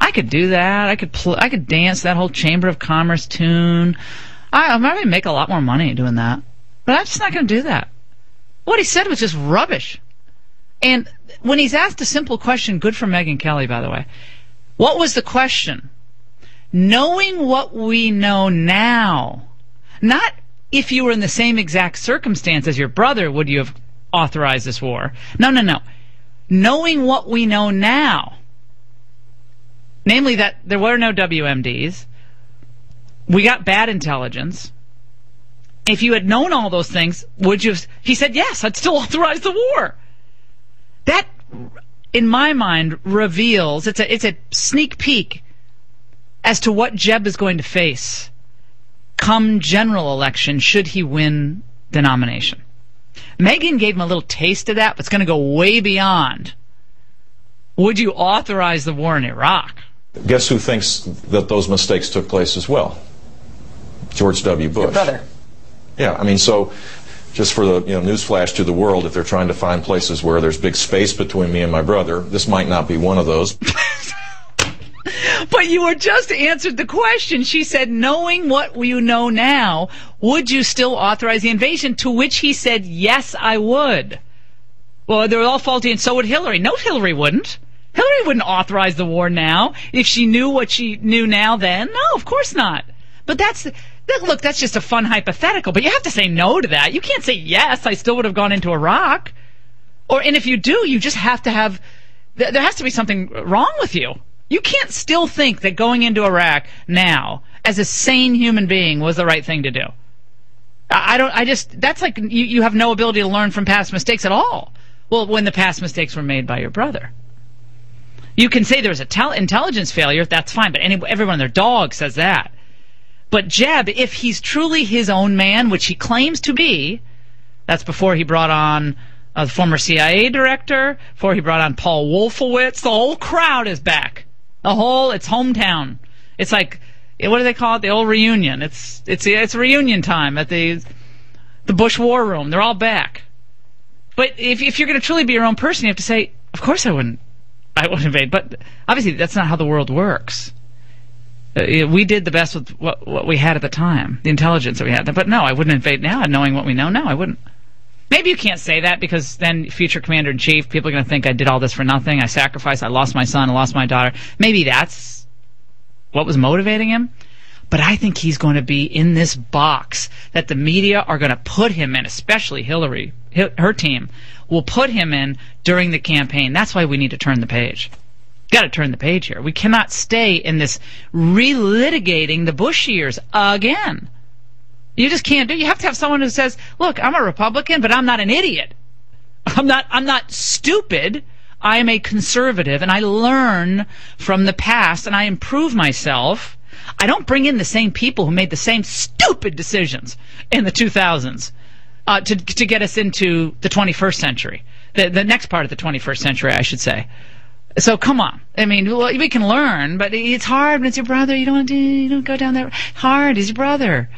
I could do that. I could dance that whole Chamber of Commerce tune. I might make a lot more money doing that. But I'm just not going to do that. What he said was just rubbish. And when he's asked a simple question, good for Megyn Kelly, by the way, what was the question? Knowing what we know now, not if you were in the same exact circumstance as your brother, would you have authorized this war? No. Knowing what we know now, namely that there were no WMDs, we got bad intelligence. If you had known all those things, would you have... He said, yes, I'd still authorize the war. That, in my mind, reveals, it's a sneak peek as to what Jeb is going to face come general election should he win the nomination. Megyn gave him a little taste of that, but it's going to go way beyond. Would you authorize the war in Iraq? Guess who thinks that those mistakes took place as well? George W. Bush. Your brother. Yeah, I mean, so just for the newsflash to the world, if they're trying to find places where there's big space between me and my brother, this might not be one of those. But you were just answered the question. She said, knowing what you know now, would you still authorize the invasion? To which he said, yes, I would. Well, they're all faulty, and so would Hillary. No, Hillary wouldn't. Hillary wouldn't authorize the war now if she knew what she knew now then. No, of course not. But look, that's just a fun hypothetical, but you have to say no to that. You can't say, yes, I still would have gone into Iraq. And if you do, you just have to have, there has to be something wrong with you. You can't still think that going into Iraq now, as a sane human being, was the right thing to do. That's like, you have no ability to learn from past mistakes at all. Well, when the past mistakes were made by your brother. You can say there was an intelligence failure, that's fine, but everyone and their dog says that. But Jeb, if he's truly his own man, which he claims to be, that's before he brought on the former CIA director, before he brought on Paul Wolfowitz, the whole crowd is back. It's hometown. It's like, what do they call it? The old reunion. It's reunion time at the Bush War Room. They're all back. But if you're going to truly be your own person, you have to say, of course I wouldn't invade. But obviously that's not how the world works. We did the best with what we had at the time, the intelligence that we had. But no, I wouldn't invade now, knowing what we know. No, I wouldn't. Maybe you can't say that because then future commander-in-chief, people are going to think I did all this for nothing. I sacrificed, I lost my son, I lost my daughter. Maybe that's what was motivating him. But I think he's going to be in this box that the media are going to put him in, especially Hillary, her team, will put him in during the campaign. That's why we need to turn the page. Got to turn the page here. We cannot stay in this relitigating the Bush years again. You just can't do. You have to have someone who says, "Look, I'm a Republican, but I'm not an idiot. I'm not stupid. I am a conservative, and I learn from the past, and I improve myself. I don't bring in the same people who made the same stupid decisions in the 2000s to get us into the 21st century, the next part of the 21st century, I should say." So come on. I mean, we can learn, but it's hard when it's your brother. You don't go down there. Hard. He's your brother.